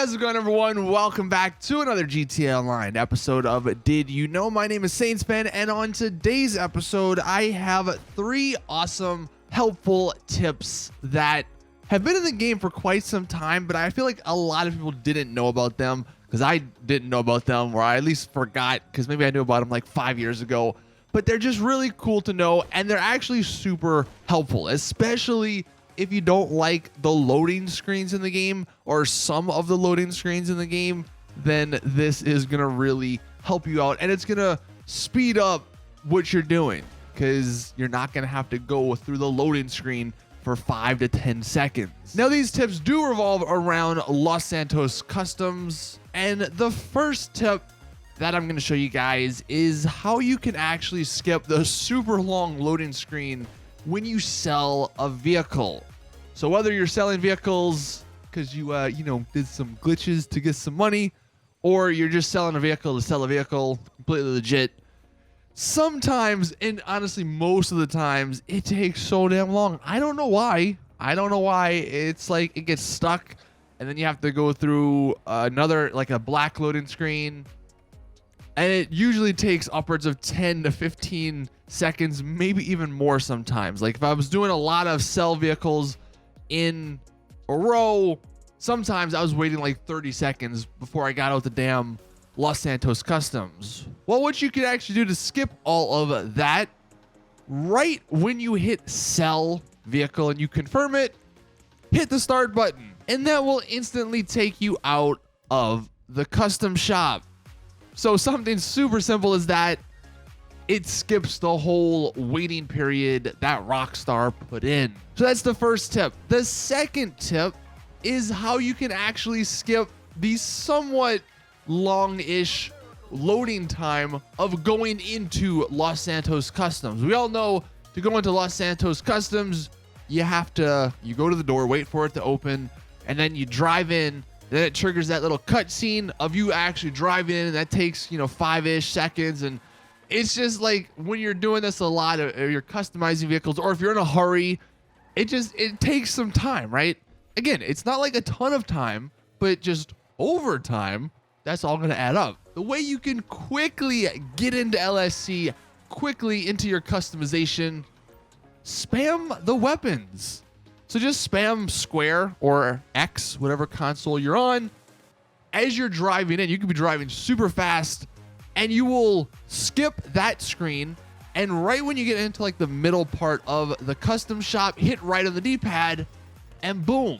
How's it going, everyone? Welcome back to another GTA Online episode of Did You Know? My name is Saintsfan, and on today's episode, I have 3 awesome, helpful tips that have been in the game for quite some time, but I feel like a lot of people didn't know about them because I didn't know about them, or I at least forgot because maybe I knew about them like 5 years ago. But they're just really cool to know, and they're actually super helpful, especially if you don't like the loading screens in the game or some of the loading screens in the game. Then this is gonna really help you out, and it's gonna speed up what you're doing because you're not gonna have to go through the loading screen for 5 to 10 seconds. Now, these tips do revolve around Los Santos customs, and the first tip that I'm going to show you guys is how you can actually skip the super long loading screen when you sell a vehicle. So whether you're selling vehicles because you did some glitches to get some money, or you're just selling a vehicle to sell a vehicle, completely legit, sometimes, and honestly most of the times, it takes so damn long. I don't know why. It's like it gets stuck, and then you have to go through another, like a black loading screen. And it usually takes upwards of 10 to 15 seconds, maybe even more sometimes. Like if I was doing a lot of sell vehicles in a row, sometimes I was waiting like 30 seconds before I got out the damn Los Santos customs. Well, what you can actually do to skip all of that, right when you hit sell vehicle and you confirm it, hit the start button, and that will instantly take you out of the custom shop. So something super simple is that it skips the whole waiting period that Rockstar put in. So that's the first tip. The second tip is how you can actually skip the somewhat long-ish loading time of going into Los Santos Customs. We all know to go into Los Santos Customs, you go to the door, wait for it to open, and then you drive in. Then it triggers that little cutscene of you actually driving in, and that takes 5-ish seconds. And it's just like when you're doing this a lot, or you're customizing vehicles, or if you're in a hurry, it takes some time, right? Again, it's not like a ton of time, but just over time, that's all gonna add up. The way you can quickly get into LSC, quickly into your customization, spam the weapons. So just spam square or X, whatever console you're on, as you're driving in. You could be driving super fast, and you will skip that screen, and right when you get into like the middle part of the custom shop, hit right on the D-pad, and boom,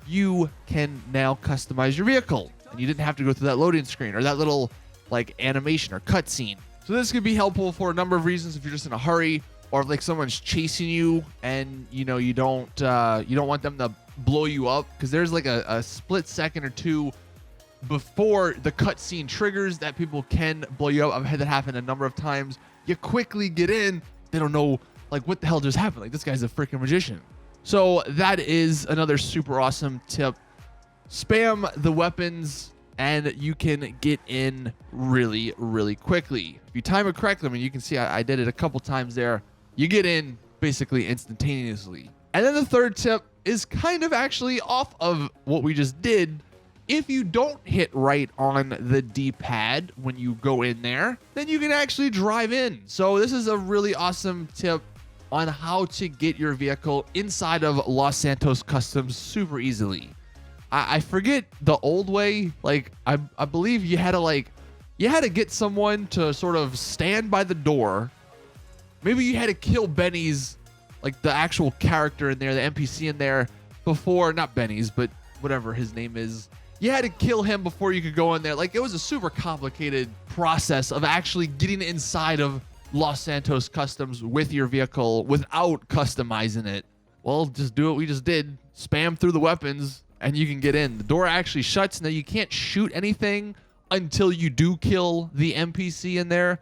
you can now customize your vehicle, and you didn't have to go through that loading screen or that little like animation or cutscene. So this could be helpful for a number of reasons if you're just in a hurry, or if like someone's chasing you and you don't want them to blow you up, because there's like a split second or two before the cutscene triggers that people can blow you up. I've had that happen a number of times. You quickly get in, they don't know like what the hell just happened. Like, this guy's a freaking magician. So that is another super awesome tip. Spam the weapons, and you can get in really, really quickly. If you time it correctly, I mean, you can see I did it a couple times there. You get in basically instantaneously. And then the third tip is kind of actually off of what we just did. If you don't hit right on the D-pad when you go in there, then you can actually drive in. So this is a really awesome tip on how to get your vehicle inside of Los Santos Customs super easily. I forget the old way. Like I believe you had to get someone to sort of stand by the door. Maybe you had to kill Benny's, like the actual character in there, the NPC in there, before, not Benny's, but whatever his name is. You had to kill him before you could go in there. Like, it was a super complicated process of actually getting inside of Los Santos Customs with your vehicle without customizing it. Well, just do what we just did. Spam through the weapons, and you can get in. The door actually shuts. Now, you can't shoot anything until you do kill the NPC in there.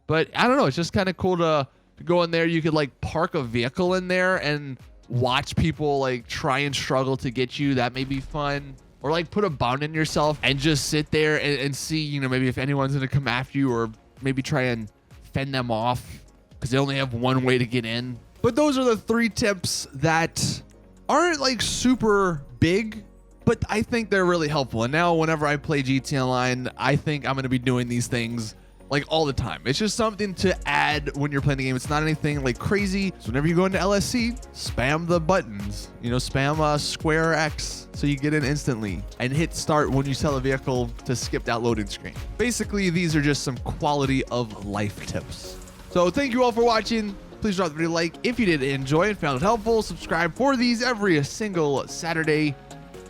But I don't know. It's just kind of cool to go in there. You could like park a vehicle in there and watch people like try and struggle to get you. That may be fun. Or like put a bound in yourself and just sit there and see, maybe if anyone's going to come after you, or maybe try and fend them off because they only have one way to get in. But those are the 3 tips that aren't like super big but I think they're really helpful. And now whenever I play GTA Online, I think I'm going to be doing these things like all the time. It's just something to add when you're playing the game. It's not anything like crazy. So whenever you go into LSC, spam the buttons, you know, spam square X so you get in instantly, and hit start when you sell a vehicle to skip that loading screen. Basically, these are just some quality of life tips. So thank you all for watching. Please drop the video a like if you did enjoy and found it helpful. Subscribe for these every single Saturday.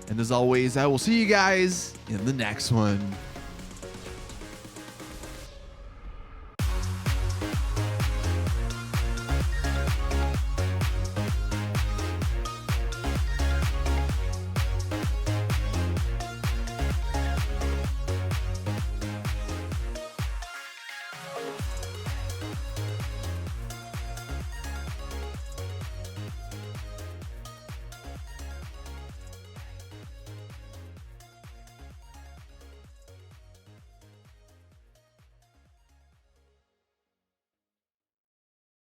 And as always, I will see you guys in the next one.